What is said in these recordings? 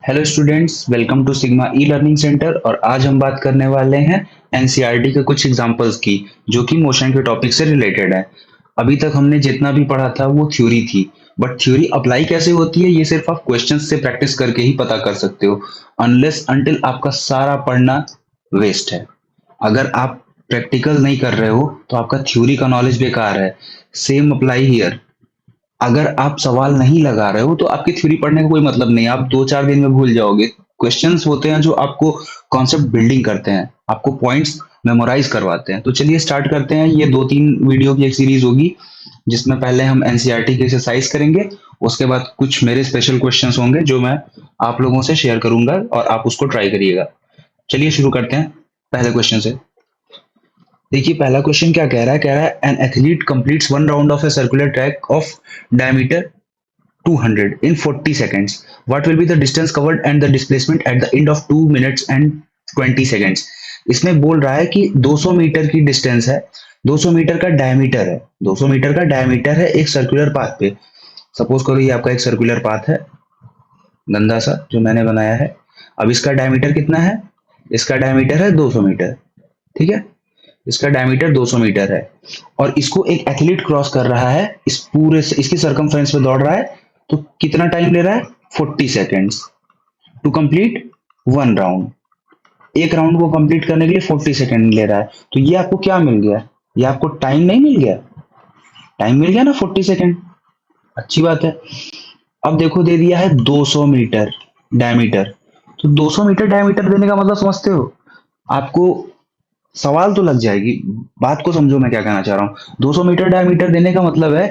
Hello students, welcome to Sigma e learning centre. और आज हम बात करने वाले हैं एनसीईआरटी के कुछ एग्जांपल्स की, जो कि मोशन के टॉपिक से रिलेटेड है। अभी तक हमने जितना भी पढ़ा था वो थ्योरी थी, बट थ्योरी अप्लाई कैसे होती है ये सिर्फ आप क्वेश्चंस से प्रैक्टिस करके ही पता कर सकते हो। अनलेस अनटिल आपका सारा पढ़ना वेस्ट है। अगर आप प्रैक्टिकल नहीं कर रहे हो तो आपका थ्योरी का नॉलेज बेकार है। Same apply here. अगर आप सवाल नहीं लगा रहे हो तो आपकी थ्योरी पढ़ने का कोई मतलब नहीं, आप 2-4 दिन में भूल जाओगे। क्वेश्चंस होते हैं जो आपको कॉन्सेप्ट बिल्डिंग करते हैं, आपको पॉइंट्स मेमोराइज करवाते हैं। तो चलिए स्टार्ट करते हैं। ये 2-3 वीडियो की एक सीरीज होगी, जिसमें पहले हम एनसीईआरटी की एक्सरसाइज करेंगे। उसके बाद कुछ मेरे स्पेशल क्वेश्चंस होंगे जो मैं आप लोगों से शेयर करूंगा और आप उसको ट्राई करिएगा। चलिए शुरू करते हैं पहले क्वेश्चन से। देखिए पहला क्वेश्चन क्या कह रहा है an athlete completes one round of a circular track of diameter 200 in 40 seconds. What will be the distance covered and the displacement at the end of 2 minutes and 20 seconds? इसमें बोल रहा है कि 200 मीटर की डिस्टेंस है, 200 metre का diameter है, 200 metre का डायमीटर है एक सर्कुलर पाथ पे। सपोज करो ये आपका एक सर्कुलर पाथ है, गंदा सा जो मैंने बनाया है। अब इसका डायमीटर कितना है? इसका डायमीटर है 200 मीटर। ठीक है, इसका डायमीटर 200 मीटर है और इसको एक एथलीट क्रॉस कर रहा है, इस पूरे इसकी सरकमफ्रेंस पे दौड़ रहा है। तो कितना टाइम ले रहा है? 40 seconds to complete one round. एक राउंड को कंप्लीट करने के लिए 40 सेकेंड ले रहा है। तो ये आपको क्या मिल गया? ये आपको टाइम नहीं मिल गया? टाइम मिल गया ना 40 सेकेंड। अच्छी बात है। अब देखो दे दिया है 200 मीटर डायमीटर। तो 200 मीटर डायमीटर देने का मतलब समझते हो? आपको सवाल तो लग जाएगी, बात को समझो मैं क्या कहना चाह रहा हूँ। 200 मीटर डायमीटर देने का मतलब है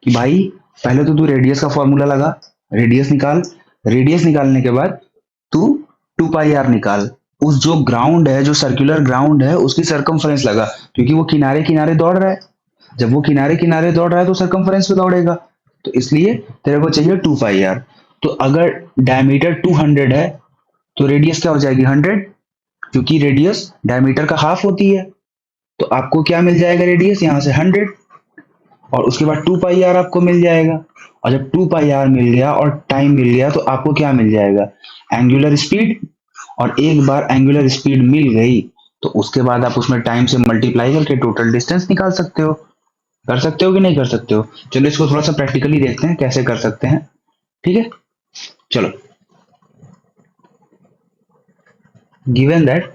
कि भाई पहले तो तू रेडियस का फॉर्मूला लगा, रेडियस निकाल। रेडियस निकालने के बाद तू 2 पाई आर निकाल। उस जो ग्राउंड है, जो सर्कुलर ग्राउंड है, उसकी सरकमफ्रेंस लगा, क्योंकि वो किनारे किनारे दौड़ रहा है। जब वो किनारे किनारे दौड़ रहा है तो सरकमफ्रेंस पे दौड़ेगा। तो इसलिए तेरे को चाहिए 2 पाई आर। तो अगर डायमीटर 200 है तो रेडियस क्या हो जाएगी? 100, क्योंकि रेडियस डायमीटर का हाफ होती है। तो आपको क्या मिल जाएगा? रेडियस यहाँ से 100, और उसके बाद 2 पाई आर आपको मिल जाएगा। और जब 2 पाई आर मिल गया और टाइम मिल गया तो आपको क्या मिल जाएगा? Angular speed. और एक बार एंगुलर स्पीड मिल गई तो उसके बाद आप उसमें टाइम से मल्टीप्लाई करके टोटल डिस्टेंस निकाल सकते हो। कर सकते हो कि नहीं कर सकते हो? चलो इसको थोड़ा सा प्रैक्टिकली देखते हैं कैसे कर सकते हैं। ठीक है, चलो। Given that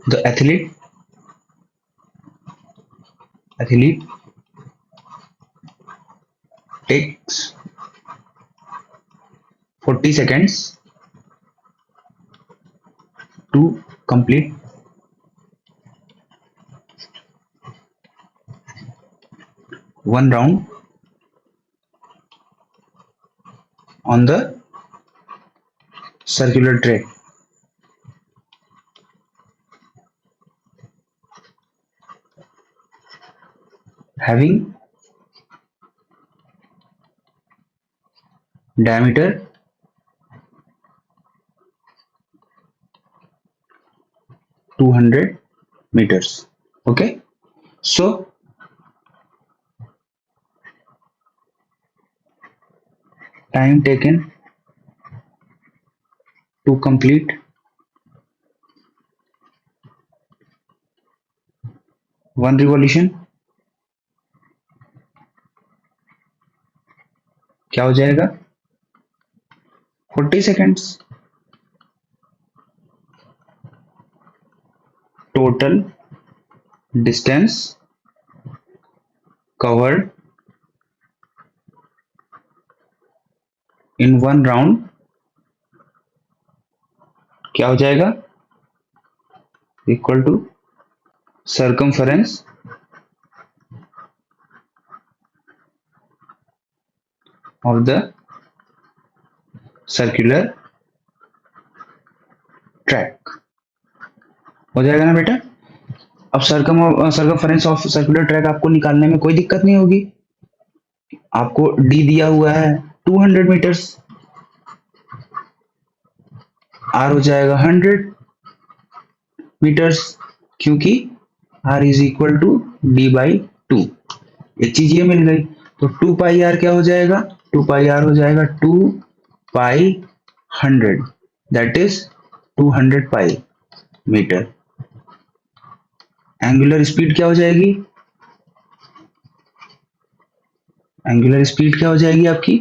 the athlete takes 40 seconds to complete one round on the circular track, having diameter 200 meters. Okay, so time taken to complete one revolution क्या हो जाएगा? 40 seconds. Total distance covered in one round क्या हो जाएगा? Equal to circumference of the circular track। हो जाएगा ना बेटा? अब सर्कमफ्रेंस ऑफ सर्कुलर ट्रैक आपको निकालने में कोई दिक्कत नहीं होगी। आपको डी दिया हुआ है 200 मीटर्स, आर हो जाएगा 100 मीटर्स, क्योंकि R is equal to D by 2। एक चीज ये मिल गई। तो 2 पाई आर क्या हो जाएगा? टू पाई आर हो जाएगा 2 pi 100, that is 200 pi metre. Angular speed क्या हो जाएगी? एंगुलर स्पीड क्या हो जाएगी आपकी?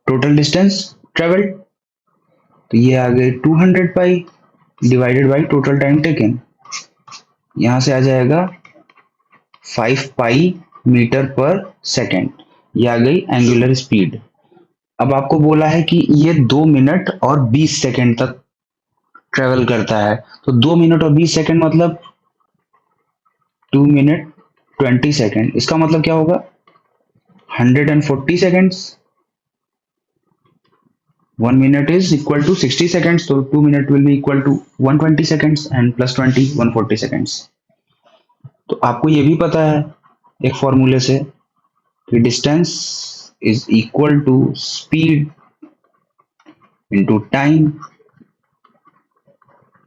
टोटल डिस्टेंस ट्रेवल, तो ये आ गई 200 पाई divided by total time taken. यहां से आ जाएगा 5 पाई मीटर पर सेकेंड। ये आ गई एंगुलर स्पीड। अब आपको बोला है कि ये 2 मिनट और 20 सेकेंड तक ट्रेवल करता है, तो 2 मिनट और 20 सेकेंड मतलब 2 मिनट 20 सेकेंड, इसका मतलब क्या होगा? 140 seconds. 1 minute is equal to 60 seconds, so 2 minute will be equal to 120 seconds and plus 20 140 seconds। तो आपको ये भी पता है एक फॉर्मूले से कि distance is equal to speed into time.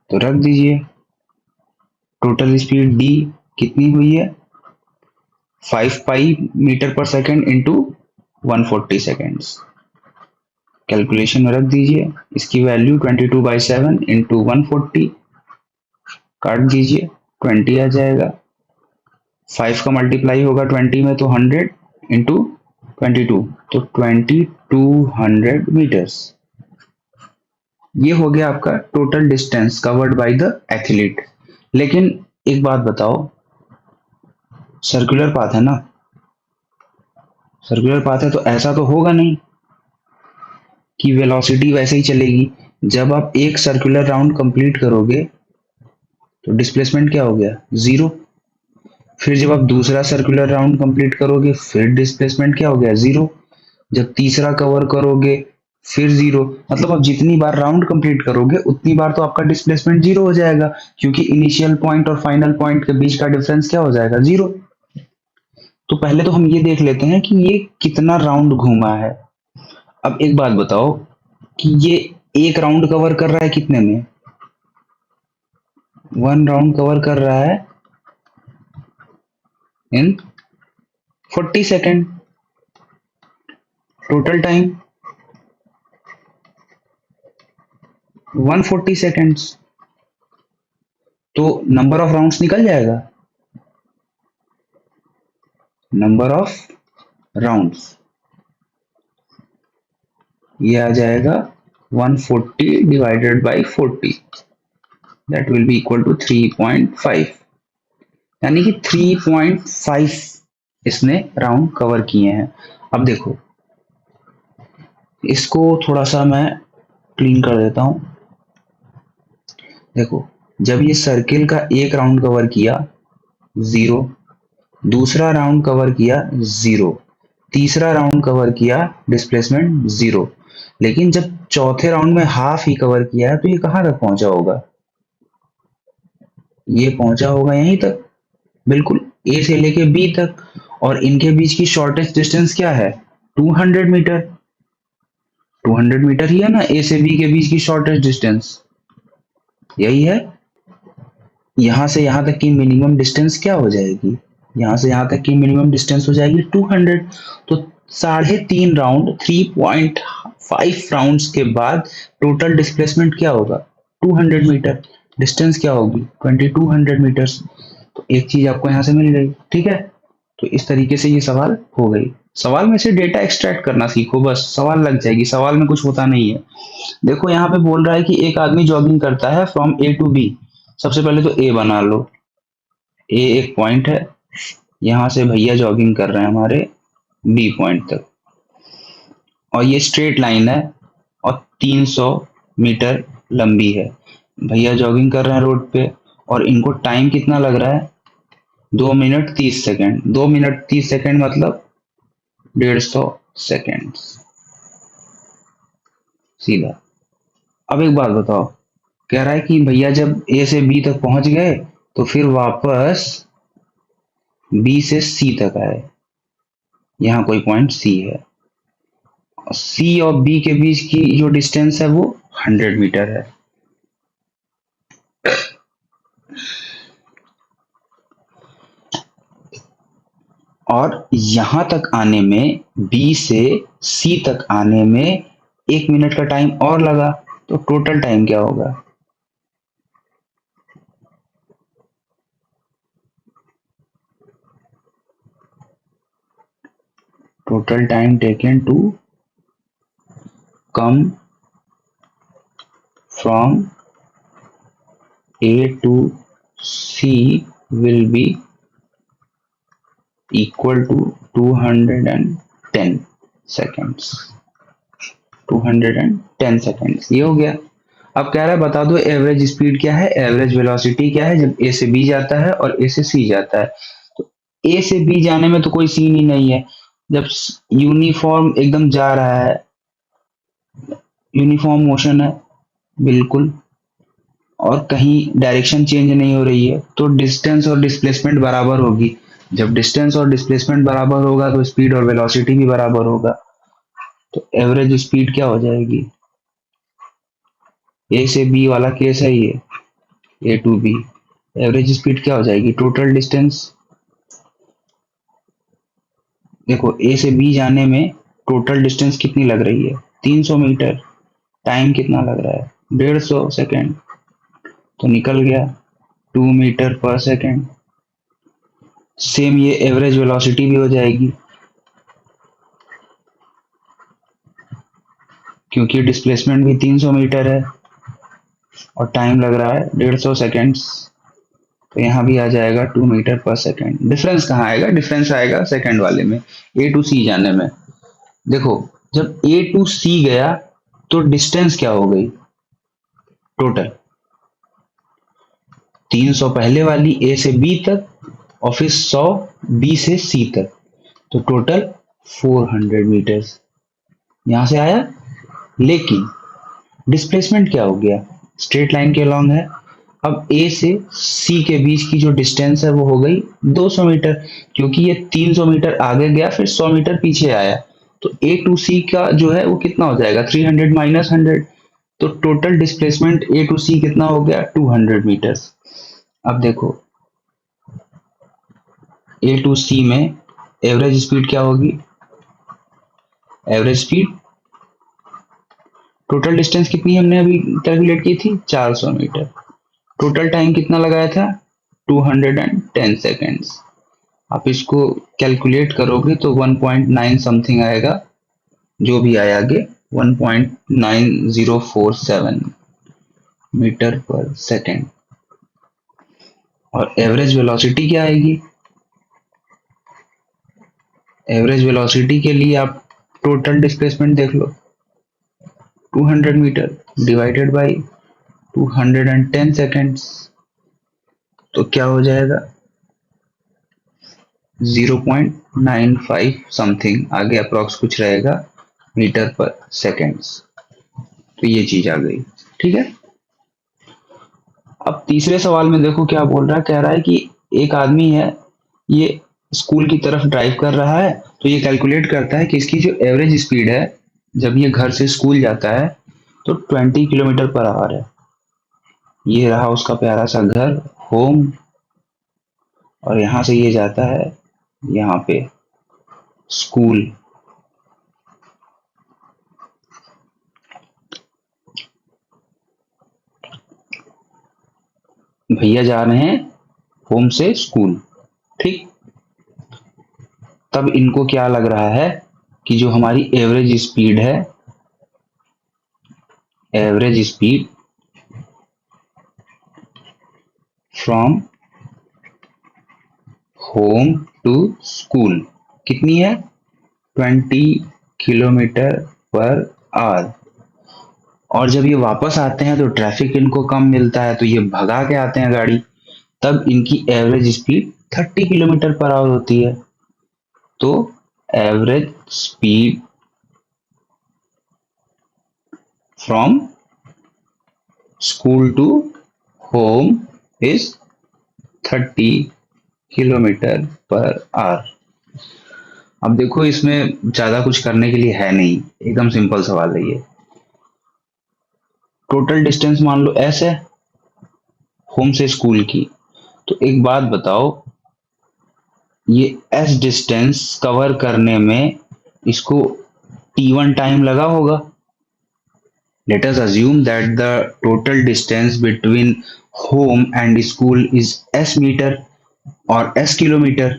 तो रख दीजिए, टोटल स्पीड डी कितनी हुई है? 5 पाई मीटर पर सेकेंड इंटू 140 सेकेंड्स। कैलकुलेशन में रख दीजिए, इसकी वैल्यू 22/7 इंटू 140, काट दीजिए 20 आ जाएगा। 5 का मल्टीप्लाई होगा 20 में तो 100 इंटू 22, तो 2200 मीटर्स। ये हो गया आपका total distance covered by the athlete. लेकिन एक बात बताओ, सर्कुलर पाथ है ना, सर्कुलर पाथ है तो ऐसा तो होगा नहीं कि वेलोसिटी वैसे ही चलेगी। जब आप एक सर्कुलर राउंड कंप्लीट करोगे तो डिस्प्लेसमेंट क्या हो गया? जीरो। फिर जब आप दूसरा सर्कुलर राउंड कंप्लीट करोगे फिर डिस्प्लेसमेंट क्या हो गया? जीरो। जब तीसरा कवर करोगे फिर जीरो। मतलब आप जितनी बार राउंड कंप्लीट करोगे उतनी बार तो आपका डिस्प्लेसमेंट जीरो हो जाएगा, क्योंकि इनिशियल पॉइंट और फाइनल पॉइंट के बीच का डिफरेंस क्या हो जाएगा? जीरो। तो पहले तो हम ये देख लेते हैं कि ये कितना राउंड घूमा है। अब एक बात बताओ कि ये एक राउंड कवर कर रहा है कितने में? 1 राउंड कवर कर रहा है in 40 second. Total time 140 seconds. तो नंबर ऑफ राउंड्स निकल जाएगा, नंबर ऑफ राउंड्स ये आ जाएगा 140 divided by 40, that will be equal to 3.5, यानी कि 3.5 इसने राउंड कवर किए हैं। अब देखो, इसको थोड़ा सा मैं क्लीन कर देता हूं। देखो, जब ये सर्किल का एक राउंड कवर किया जीरो, दूसरा राउंड कवर किया जीरो, तीसरा राउंड कवर किया डिस्प्लेसमेंट जीरो, लेकिन जब चौथे राउंड में हाफ ही कवर किया है तो ये कहां तक पहुंचा होगा? ये पहुंचा होगा यहीं तक, बिल्कुल ए से लेके बी तक। और इनके बीच की शॉर्टेस्ट डिस्टेंस क्या है? 200 मीटर। 200 मीटर ही है ना ए से बी के बीच की शॉर्टेस्ट डिस्टेंस, यही है। यहां से यहां तक की मिनिमम डिस्टेंस क्या हो जाएगी? यहां से यहां तक की मिनिमम डिस्टेंस हो जाएगी 200। तो 3.5 राउंड 3.5 राउंड्स के बाद टोटल डिस्प्लेसमेंट क्या होगा? 200 मीटर। डिस्टेंस क्या होगी? 2200 मीटर्स। तो एक चीज आपको यहां से मिल गई, ठीक है। तो इस तरीके से ये सवाल हो गई। सवाल में से डेटा एक्सट्रैक्ट करना सीखो, बस सवाल लग जाएगी, सवाल में कुछ होता नहीं है। देखो यहाँ पे बोल रहा है कि एक आदमी जॉगिंग करता है फ्रॉम ए टू बी। सबसे पहले तो ए बना लो, ए एक पॉइंट है, यहाँ से भैया जॉगिंग कर रहे हैं हमारे बी पॉइंट तक, और ये स्ट्रेट लाइन है और 300 मीटर लंबी है। भैया जॉगिंग कर रहे हैं रोड पे, और इनको टाइम कितना लग रहा है? 2 मिनट 30 सेकेंड। 2 मिनट 30 सेकेंड मतलब 150 सेकेंड सीधा। अब एक बात बताओ, कह रहा है कि भैया जब ए से बी तक पहुंच गए तो फिर वापस बी से सी तक आए। यहाँ कोई पॉइंट सी है, सी और बी के बीच की जो डिस्टेंस है वो 100 मीटर है। और यहां तक आने में बी से सी तक आने में 1 मिनट का टाइम और लगा, तो टोटल टाइम क्या होगा? Total time taken to come from A to C will be equal to 210 seconds. 210 seconds, ये हो गया। अब कह रहा है बता दो एवरेज स्पीड क्या है, एवरेज वेलोसिटी क्या है जब ए से बी जाता है और ए से सी जाता है। तो ए से बी जाने में तो कोई सीन ही नहीं है, जब यूनिफॉर्म एकदम जा रहा है, यूनिफॉर्म मोशन है बिल्कुल, और कहीं डायरेक्शन चेंज नहीं हो रही है, तो डिस्टेंस और डिस्प्लेसमेंट बराबर होगी। जब डिस्टेंस और डिस्प्लेसमेंट बराबर होगा तो स्पीड और वेलोसिटी भी बराबर होगा। तो एवरेज स्पीड क्या हो जाएगी? ए से बी वाला केस है ये, ए टू बी, एवरेज स्पीड क्या हो जाएगी? टोटल डिस्टेंस, देखो ए से बी जाने में टोटल डिस्टेंस कितनी लग रही है? 300 मीटर। टाइम कितना लग रहा है? 150 सेकेंड। तो निकल गया 2 मीटर पर सेकेंड। सेम ये एवरेज वेलोसिटी भी हो जाएगी, क्योंकि डिस्प्लेसमेंट भी 300 मीटर है और टाइम लग रहा है 150 सेकेंड्स। तो यहाँ भी आ जाएगा 2 मीटर पर सेकेंड। डिफरेंस कहाँ आएगा? डिफरेंस आएगा सेकेंड वाले में, ए टू सी जाने में। देखो जब ए टू सी गया तो डिस्टेंस क्या हो गई? टोटल 300 पहले वाली ए से बी तक और फिर 100 बी से सी तक, तो टोटल 400 मीटर्स यहां से आया। लेकिन डिस्प्लेसमेंट क्या हो गया? स्ट्रेट लाइन के अलॉन्ग है। अब ए से सी के बीच की जो डिस्टेंस है वो हो गई 200 मीटर, क्योंकि ये 300 मीटर आगे गया फिर 100 मीटर पीछे आया। तो ए टू सी का जो है वो कितना हो जाएगा? 300 माइनस 100। तो टोटल डिस्प्लेसमेंट ए टू सी कितना हो गया? 200 मीटर्स। अब देखो ए टू सी में एवरेज स्पीड क्या होगी? एवरेज स्पीड, टोटल डिस्टेंस कितनी हमने अभी कैलकुलेट की थी? 400 मीटर। टोटल टाइम कितना लगाया था? 210 सेकेंड्स। आप इसको कैलकुलेट करोगे तो 1.9 समथिंग आएगा, जो भी आया आगे 1.9047 मीटर पर सेकेंड। और एवरेज वेलोसिटी क्या आएगी? एवरेज वेलोसिटी के लिए आप टोटल डिस्प्लेसमेंट देख लो, 200 मीटर डिवाइडेड बाई 210 सेकेंड्स, तो क्या हो जाएगा? 0.95 समथिंग आगे अप्रोक्स कुछ रहेगा मीटर पर सेकेंड्स। तो ये चीज आ गई, ठीक है। अब तीसरे सवाल में देखो क्या बोल रहा है, कह रहा है कि एक आदमी है, ये स्कूल की तरफ ड्राइव कर रहा है, तो ये कैलकुलेट करता है कि इसकी जो एवरेज स्पीड है जब ये घर से स्कूल जाता है तो 20 किलोमीटर पर आवर है। ये रहा उसका प्यारा सा घर, होम, और यहां से ये जाता है यहाँ पे स्कूल। भैया जा रहे हैं होम से स्कूल, ठीक। तब इनको क्या लग रहा है कि जो हमारी एवरेज स्पीड है, average speed from home to school कितनी है? 20 किलोमीटर पर आवर। और जब ये वापस आते हैं तो ट्रैफिक इनको कम मिलता है, तो ये भगा के आते हैं गाड़ी, तब इनकी average speed 30 kilometre per hour होती है। तो average speed from school to home is 30 kilometre per hour. अब देखो इसमें ज्यादा कुछ करने के लिए है नहीं, एकदम सिंपल सवाल है ये। टोटल डिस्टेंस मान लो एस है होम से स्कूल की। तो एक बात बताओ, ये एस डिस्टेंस कवर करने में इसको T1 टाइम लगा होगा. Let us assume that the total distance between home and school is s meter or s kilometer.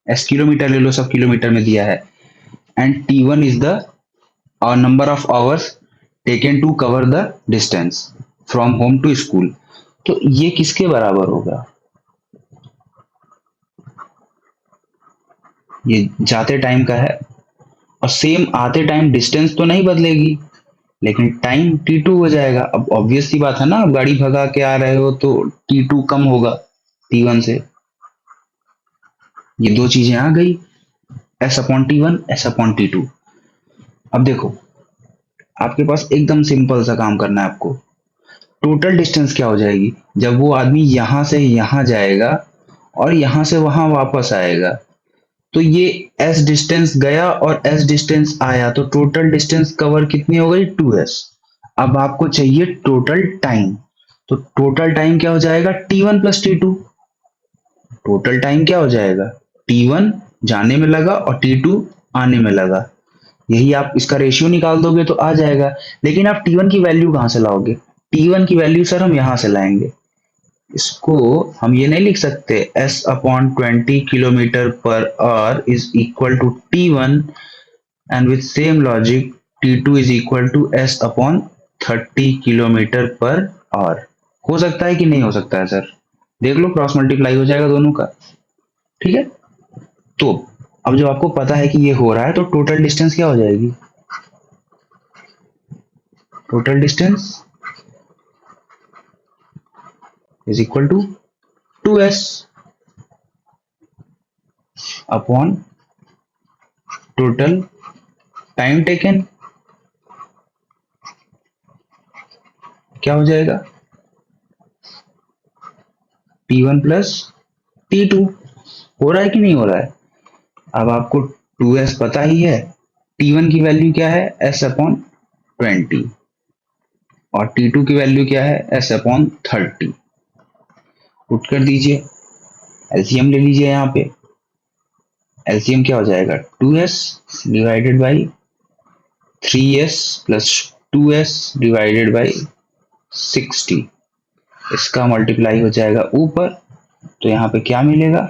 S kilometre ले लो, सब किलोमीटर में दिया है. And T1 is the number of hours taken to cover the distance from home to school. तो ये किसके बराबर होगा? ये जाते टाइम का है और सेम आते टाइम डिस्टेंस तो नहीं बदलेगी, लेकिन टाइम T2 हो जाएगा. अब ऑब्वियस सी बात है ना, आप गाड़ी भगा के आ रहे हो तो T2 कम होगा T1 से. ये दो चीजें आ गई, S upon T1, S upon T2. अब देखो, आपके पास एकदम सिंपल सा काम करना है आपको. टोटल डिस्टेंस क्या हो जाएगी जब वो आदमी यहां से यहां जाएगा और यहां से वहां वापस आएगा? तो ये S डिस्टेंस गया और S डिस्टेंस आया, तो टोटल डिस्टेंस कवर कितनी हो गई? 2S. अब आपको चाहिए टोटल टाइम, तो टोटल टाइम क्या हो जाएगा? T1 plus T2. Total time क्या हो जाएगा? T1 जाने में लगा और T2 आने में लगा. यही आप इसका रेशियो निकाल दोगे तो आ जाएगा. लेकिन आप T1 की वैल्यू कहां से लाओगे? T1 की वैल्यू सर हम यहां से लाएंगे. इसको हम ये नहीं लिख सकते S upon 20 kilometre per hour is equal to T1 and with same logic T2 is equal to S upon 30 kilometre per hour. हो सकता है कि नहीं हो सकता है सर? देख लो, क्रॉस मल्टीप्लाई हो जाएगा दोनों का. ठीक है. तो अब जब आपको पता है कि ये हो रहा है तो टोटल डिस्टेंस क्या हो जाएगी? Total distance is equal to 2S upon total time taken. क्या हो जाएगा? T1 plus T2. हो रहा है कि नहीं हो रहा है? अब आपको 2S पता ही है, T1 की वैल्यू क्या है? S अपॉन 20 और T2 की वैल्यू क्या है? S upon 30. पुट कर दीजिए, एलसीएम ले लीजिए. यहाँ पे एलसीएम क्या हो जाएगा? 2S divided by 3S plus 2S divided by 60. इसका मल्टीप्लाई हो जाएगा ऊपर, तो यहाँ पे क्या मिलेगा?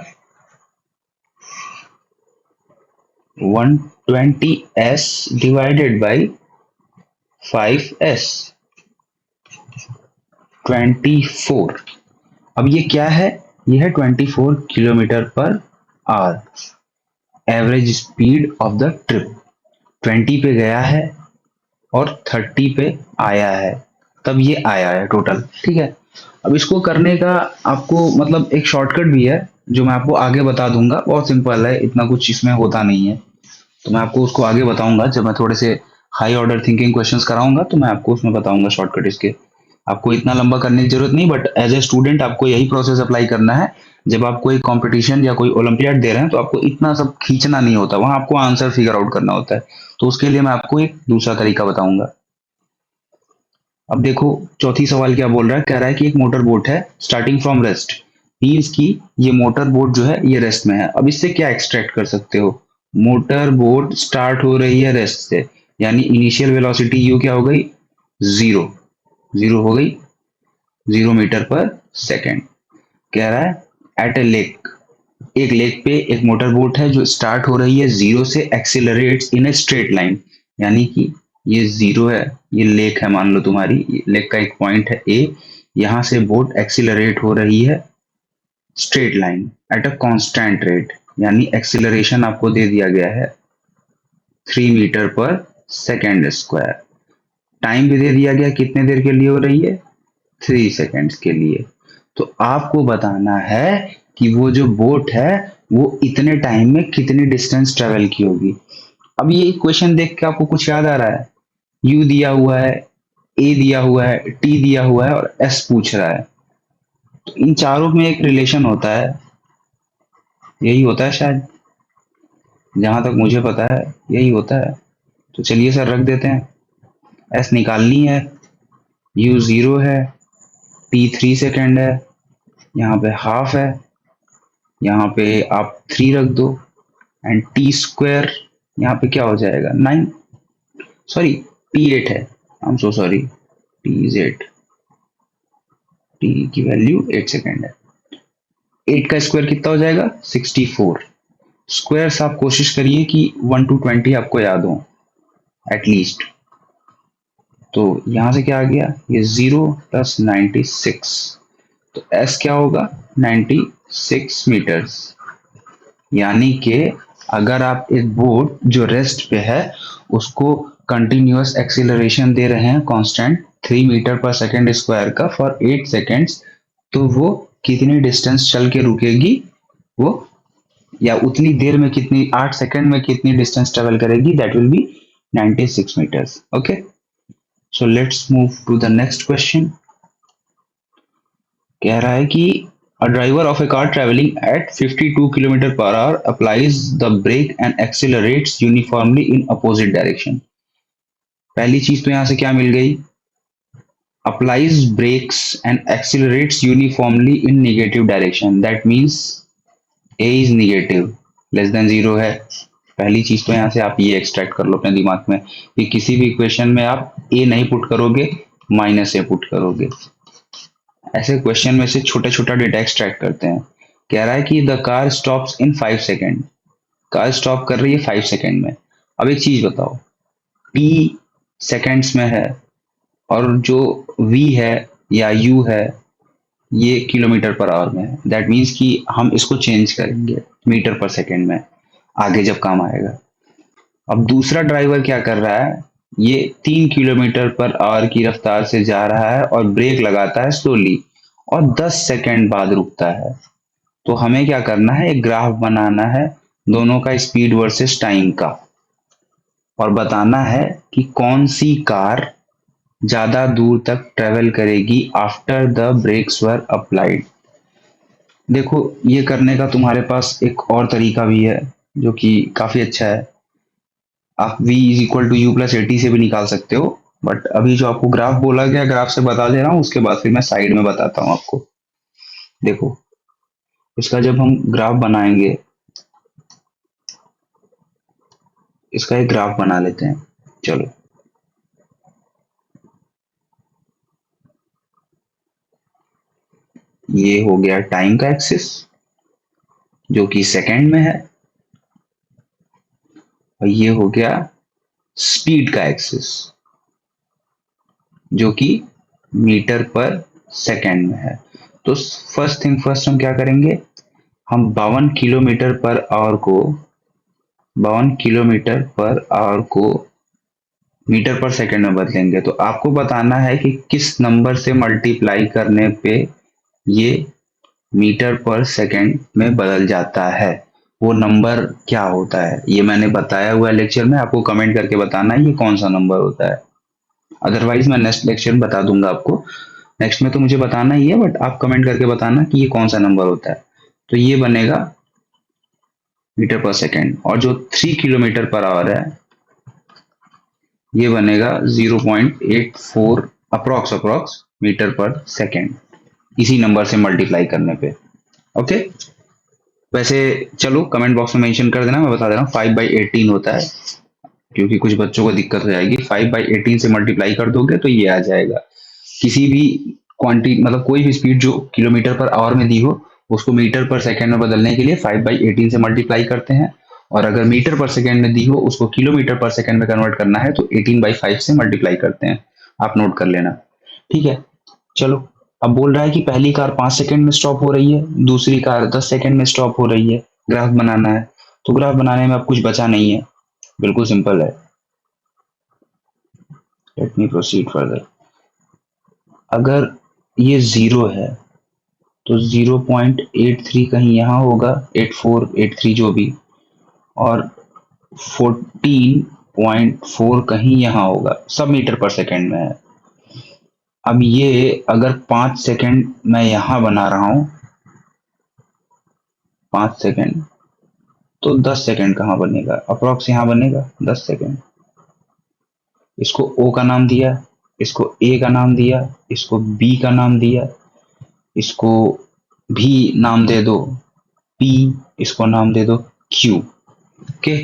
120S divided by 5S 24. अब ये क्या है? ये है 24 kilometre per our. Average speed of the trip 20 पे गया है और 30 पे आया है, तब ये आया है टोटल. ठीक है. अब इसको करने का आपको मतलब एक शॉर्टकट भी है जो मैं आपको आगे बता दूंगा. बहुत सिंपल है, इतना कुछ इसमें होता नहीं है. तो मैं आपको उसको आगे बताऊंगा जब मैं थोड़े से हाई ऑर्डर थिंकिंग क्वेश्चंस कराऊंगा, तो मैं आपको उसमें बताऊंगा शॉर्टकट इसके. आपको इतना लंबा करने की जरूरत नहीं, बट एज ए स्टूडेंट आपको यही प्रोसेस अप्लाई करना है. जब आप कोई कंपटीशन या कोई ओलंपियाड दे रहे हैं तो आपको इतना सब खींचना नहीं होता, वहां आपको आंसर फिगर आउट करना होता है. तो उसके लिए मैं आपको एक दूसरा तरीका बताऊंगा. अब देखो, चौथी सवाल क्या बोल रहा है? कह रहा है कि एक मोटर बोट है स्टार्टिंग फ्रॉम रेस्ट. मीन्स की ये मोटर बोट जो है ये रेस्ट में है. अब इससे क्या एक्सट्रैक्ट कर सकते हो? मोटर बोट स्टार्ट हो रही है रेस्ट से, यानी इनिशियल वेलोसिटी यू क्या हो गई? जीरो. जीरो हो गई, 0 मीटर पर सेकेंड. कह रहा है एट ए लेक, एक लेक पे एक मोटर बोट है जो स्टार्ट हो रही है जीरो से, एक्सिलरेट्स इन ए स्ट्रेट लाइन. यानी कि ये जीरो है, ये लेक है मान लो तुम्हारी, लेक का एक पॉइंट है ए, यहां से बोट एक्सिलरेट हो रही है straight line at a constant rate. यानी एक्सिलरेशन आपको दे दिया गया है 3 मीटर पर सेकेंड स्क्वायर. टाइम भी दे दिया गया, कितने देर के लिए हो रही है? 3 सेकेंड्स के लिए. तो आपको बताना है कि वो जो बोट है वो इतने टाइम में कितनी डिस्टेंस ट्रेवल की होगी. अब ये क्वेश्चन देख के आपको कुछ याद आ रहा है? यू दिया हुआ है, ए दिया हुआ है, टी दिया हुआ है और एस पूछ रहा है. तो इन चारों में एक रिलेशन होता है, यही होता है शायद, जहां तक मुझे पता है यही होता है. तो चलिए सर रख देते हैं. एस निकालनी है, यू 0 है, टी 3 सेकेंड है, यहाँ पे हाफ है, यहाँ पे आप 3 रख दो एंड टी स्क्वायर यहाँ पे क्या हो जाएगा 9, सॉरी T8 है, I am so sorry, T8, T की वैल्यू 8 सेकेंड है। 8 का स्क्वायर कितना हो जाएगा 64। स्क्वायर्स आप कोशिश करिए कि 1 to 20 आपको याद हो एटलीस्ट। तो यहां से क्या आ गया, ये 0 + 96, तो एस क्या होगा 96 मीटर्स। यानी कि अगर आप एक बोट जो रेस्ट पे है उसको कंटिन्यूअस एक्सीलरेशन दे रहे हैं कांस्टेंट 3 मीटर पर सेकेंड स्क्वायर का फॉर 8 सेकेंड्स, तो वो कितनी डिस्टेंस चल के रुकेगी, वो या उतनी देर में कितनी 8 सेकेंड में कितनी डिस्टेंस ट्रेवल करेगी, that will be 96 metres. Okay, so let's move to the next question. कह रहा है कि a driver of a car traveling at 52 km per hour applies the brake and accelerates uniformly in opposite direction। पहली चीज तो यहां से क्या मिल गई, applies brakes and accelerates uniformly in negative direction, that means a is negative, less than 0 है। पहली चीज तो यहां से आप ये एक्सट्रैक्ट कर लो अपने दिमाग में कि किसी भी इक्वेशन में आप a नहीं पुट करोगे, -a पुट करोगे। ऐसे क्वेश्चन में से छोटा छोटा डेटा एक्सट्रैक्ट करते हैं। कह रहा है कि the car stops in 5 second, car stop कर रही है 5 सेकेंड में। अब एक चीज बताओ, टी सेकेंड्स में है और जो वी है या यू है ये किलोमीटर पर आवर में है, दैट मीन्स कि हम इसको चेंज करेंगे मीटर पर सेकेंड में आगे जब काम आएगा। अब दूसरा ड्राइवर क्या कर रहा है, ये 3 किलोमीटर पर आवर की रफ्तार से जा रहा है और ब्रेक लगाता है स्लोली और 10 सेकेंड बाद रुकता है। तो हमें क्या करना है, एक ग्राफ बनाना है दोनों का स्पीड वर्सेस टाइम का, और बताना है कि कौन सी कार ज्यादा दूर तक ट्रेवल करेगी after the brakes were applied. देखो ये करने का तुम्हारे पास एक और तरीका भी है जो कि काफी अच्छा है, आप v = u + 80 से भी निकाल सकते हो, बट अभी जो आपको ग्राफ बोला गया ग्राफ से बता दे रहा हूँ, उसके बाद फिर मैं साइड में बताता हूँ आपको। देखो इसका जब हम ग्राफ बनाएंगे, इसका एक ग्राफ बना लेते हैं, चलो। ये हो गया टाइम का एक्सिस जो कि सेकंड में है, और ये हो गया स्पीड का एक्सिस जो कि मीटर पर सेकंड में है। तो फर्स्ट थिंग फर्स्ट हम क्या करेंगे, हम 52 किलोमीटर पर आवर को 52 किलोमीटर पर आवर को मीटर पर सेकंड में बदलेंगे। तो आपको बताना है कि किस नंबर से मल्टीप्लाई करने पे ये मीटर पर सेकंड में बदल जाता है, वो नंबर क्या होता है। ये मैंने बताया हुआ है लेक्चर में, आपको कमेंट करके बताना है ये कौन सा नंबर होता है, अदरवाइज मैं नेक्स्ट लेक्चर में बता दूंगा आपको। नेक्स्ट में तो मुझे बताना ही है, बट आप कमेंट करके बताना कि ये कौन सा नंबर होता है। तो ये बनेगा मीटर पर सेकंड, और जो 3 किलोमीटर पर आवर है ये बनेगा 0.84 अप्रोक्स मीटर पर सेकंड, इसी नंबर से मल्टीप्लाई करने पे। ओके, वैसे चलो कमेंट बॉक्स में मेंशन कर देना, मैं बता दे रहा हूँ 5/18 होता है, क्योंकि कुछ बच्चों को दिक्कत हो जाएगी। 5/18 से मल्टीप्लाई कर दोगे तो ये आ जाएगा। किसी भी क्वांटिटी मतलब कोई भी स्पीड जो किलोमीटर पर आवर में दी हो उसको मीटर पर सेकंड में बदलने के लिए 5/18 से मल्टीप्लाई करते हैं, और अगर मीटर पर सेकंड में दी हो उसको किलोमीटर पर सेकंड में कन्वर्ट करना है तो 18/5 से मल्टीप्लाई करते हैं। आप नोट कर लेना, ठीक है। चलो, अब बोल रहा है कि पहली कार 5 सेकंड में स्टॉप हो रही है, दूसरी कार 10 सेकंड में स्टॉप हो रही है, ग्राफ बनाना है। तो ग्राफ बनाने में अब कुछ बचा नहीं है, बिल्कुल सिंपल है। Let me proceed further. अगर ये 0 है तो 0.83 कहीं यहाँ होगा, 84 83 जो भी, और 14.4 कहीं यहाँ होगा, सब मीटर पर सेकंड में है। अब ये अगर 5 सेकंड मैं यहाँ बना रहा हूं, 5 सेकंड, तो 10 सेकंड कहाँ बनेगा, अप्रोक्स यहाँ बनेगा 10 सेकंड। इसको ओ का नाम दिया, इसको ए का नाम दिया, इसको बी का नाम दिया, इसको भी नाम दे दो P, इसको नाम दे दो Q। ओके,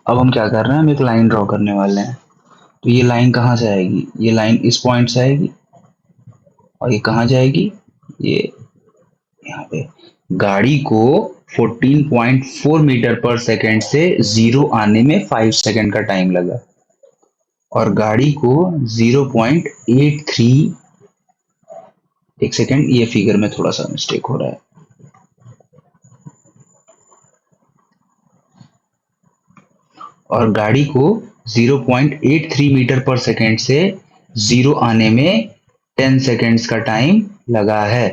अब हम क्या कर रहे हैं, हम एक लाइन ड्रॉ करने वाले हैं। तो ये लाइन कहाँ से आएगी, ये लाइन इस पॉइंट से आएगी और ये कहाँ जाएगी, ये यहाँ पे। गाड़ी को 14.4 मीटर पर सेकेंड से 0 आने में 5 सेकेंड का टाइम लगा और गाड़ी को 0.83, एक सेकेंड, ये फिगर में थोड़ा सा मिस्टेक हो रहा है। और गाड़ी को 0.83 मीटर पर सेकेंड से 0 आने में 10 सेकेंड्स का टाइम लगा है।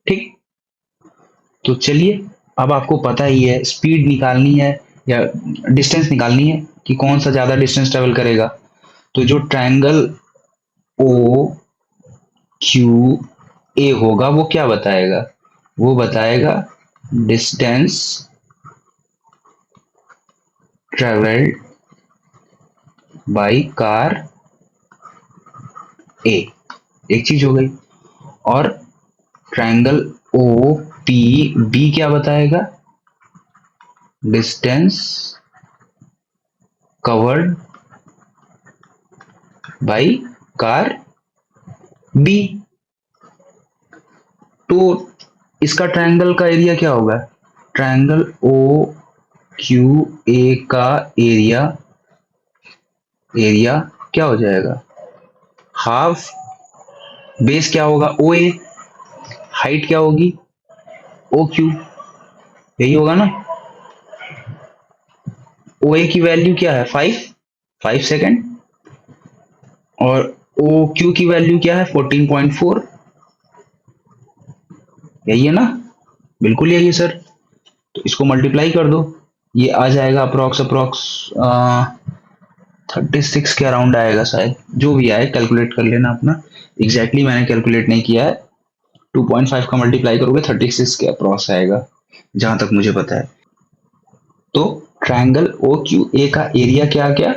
ठीक, तो चलिए, अब आपको पता ही है स्पीड निकालनी है या डिस्टेंस निकालनी है कि कौन सा ज्यादा डिस्टेंस ट्रेवल करेगा। तो जो ट्रायंगल ओ क्यू ए होगा वो क्या बताएगा, वो बताएगा डिस्टेंस ट्रेवल्ड बाय कार ए, एक चीज हो गई। और ट्रायंगल ओ पी बी क्या बताएगा, distance covered by car B. तो इसका ट्रायंगल का एरिया क्या होगा, ट्रायंगल ओ क्यू ए का एरिया क्या हो जाएगा, हाफ बेस क्या होगा ओ ए, हाइट क्या होगी ओ क्यू, यही होगा ना। ओ ए की वैल्यू क्या है 5 सेकेंड और ओ क्यू की वैल्यू क्या है 14.4, यही है ना, बिल्कुल यही है सर। तो इसको मल्टीप्लाई कर दो, ये आ जाएगा अप्रोक्स 36 के अराउंड आएगा शायद, जो भी आए कैलकुलेट कर लेना अपना, एग्जैक्टली मैंने कैलकुलेट नहीं किया है। 2.5 का मल्टीप्लाई करोगे 36 के अप्रॉक्स आएगा जहां तक मुझे पता है। तो ट्रायंगल ओ क्यू ए का एरिया क्या आ गया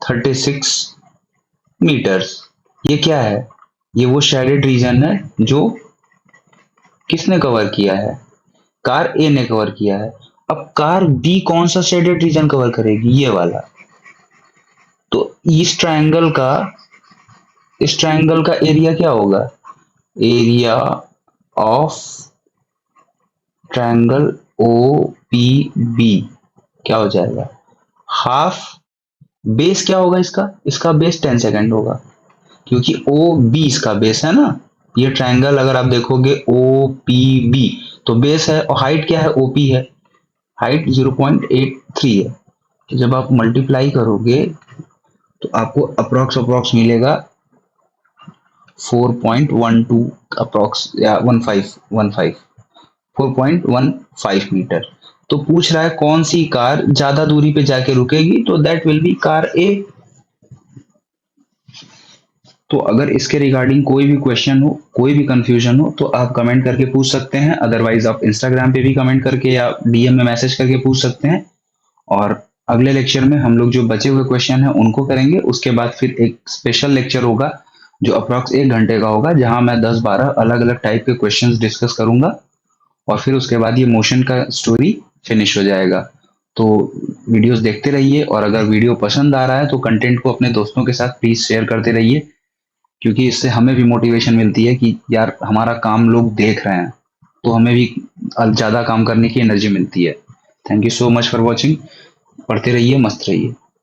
36 मीटर्स। ये क्या है, ये वो शेडेड रीजन है जो किसने कवर किया है, कार ए ने कवर किया है। अब कार बी कौन सा शेडेड रीजन कवर करेगी, ये वाला। तो इस ट्रायंगल का एरिया क्या होगा, area of triangle O P B क्या हो जाएगा, हाफ बेस क्या होगा इसका बेस 10 सेकेंड होगा क्योंकि ओ बी इसका बेस है ना। ये ट्रायंगल अगर आप देखोगे ओ पी बी तो बेस है और हाइट क्या है ओपी है, हाइट 0.83 है। तो जब आप मल्टीप्लाई करोगे तो आपको अप्रोक्स मिलेगा 4.12 अप्रोक्स या 15 4.15 मीटर। तो पूछ रहा है कौन सी कार ज्यादा दूरी पे जाके रुकेगी, तो दैट विल बी कार ए। तो अगर इसके रिगार्डिंग कोई भी क्वेश्चन हो, कोई भी कंफ्यूजन हो तो आप कमेंट करके पूछ सकते हैं, अदरवाइज आप इंस्टाग्राम पे भी कमेंट करके या डीएम में मैसेज करके पूछ सकते हैं। और अगले लेक्चर में हम लोग जो बचे हुए क्वेश्चन हैं उनको करेंगे, उसके बाद फिर एक स्पेशल लेक्चर होगा जो अप्रॉक्स 1 घंटे का होगा, जहां मैं 10-12 अलग अलग टाइप के क्वेश्चंस डिस्कस करूंगा और फिर उसके बाद ये मोशन का स्टोरी फिनिश हो जाएगा। तो वीडियोस देखते रहिए और अगर वीडियो पसंद आ रहा है तो कंटेंट को अपने दोस्तों के साथ प्लीज शेयर करते रहिए, क्योंकि इससे हमें भी मोटिवेशन मिलती है कि यार हमारा काम लोग देख रहे हैं, तो हमें भी ज़्यादा काम करने की एनर्जी मिलती है। Thank you so much for watching, पढ़ते रहिए, मस्त रहिए।